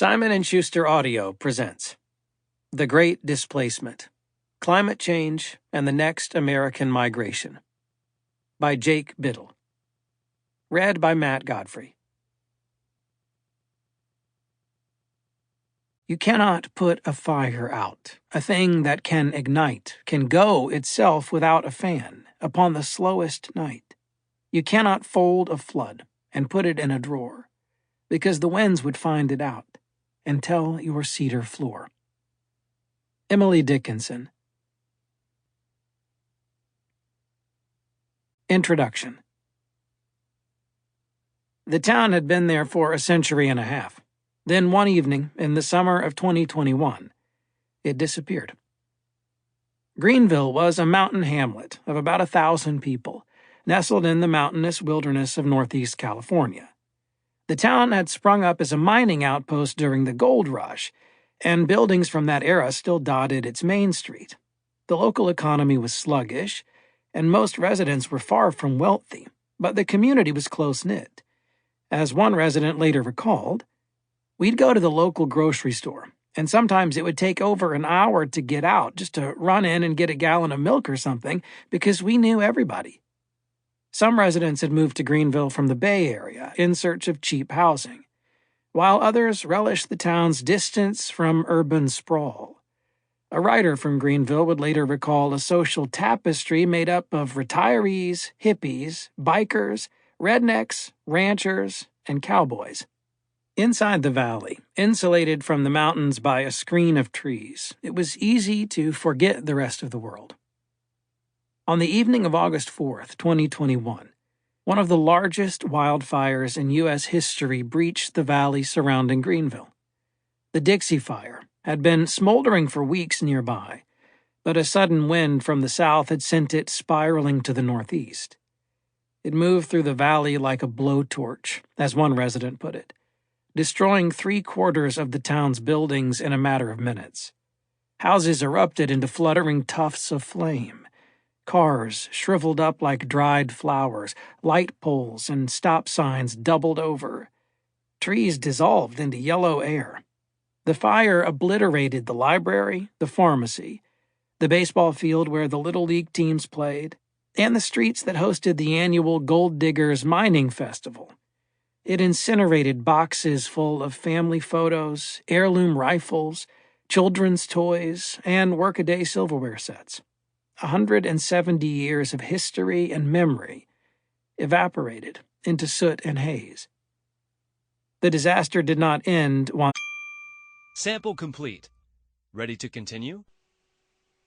Simon & Schuster Audio presents The Great Displacement, Climate Change and the Next American Migration by Jake Bittle. Read by Matt Godfrey. You cannot put a fire out, a thing that can ignite, can go itself without a fan, upon the slowest night. You cannot fold a flood and put it in a drawer, because the winds would find it out and tell your cedar floor. Emily Dickinson. Introduction. The town had been there for a century and a half. Then one evening, in the summer of 2021, it disappeared. Greenville was a mountain hamlet of about 1,000 people, nestled in the mountainous wilderness of northeast California. The town had sprung up as a mining outpost during the gold rush, and buildings from that era still dotted its main street. The local economy was sluggish, and most residents were far from wealthy, but the community was close-knit. As one resident later recalled, "We'd go to the local grocery store, and sometimes it would take over an hour to get out just to run in and get a gallon of milk or something because we knew everybody." Some residents had moved to Greenville from the Bay Area in search of cheap housing, while others relished the town's distance from urban sprawl. A writer from Greenville would later recall a social tapestry made up of retirees, hippies, bikers, rednecks, ranchers, and cowboys. Inside the valley, insulated from the mountains by a screen of trees, it was easy to forget the rest of the world. On the evening of August 4th, 2021, one of the largest wildfires in U.S. history breached the valley surrounding Greenville. The Dixie Fire had been smoldering for weeks nearby, but a sudden wind from the south had sent it spiraling to the northeast. It moved through the valley like a blowtorch, as one resident put it, destroying 3/4 of the town's buildings in a matter of minutes. Houses erupted into fluttering tufts of flame. Cars shriveled up like dried flowers, light poles and stop signs doubled over. Trees dissolved into yellow air. The fire obliterated the library, the pharmacy, the baseball field where the Little League teams played, and the streets that hosted the annual Gold Diggers Mining Festival. It incinerated boxes full of family photos, heirloom rifles, children's toys, and workaday silverware sets. 170 years of history and memory evaporated into soot and haze. The disaster did not end once. Sample complete. Ready to continue?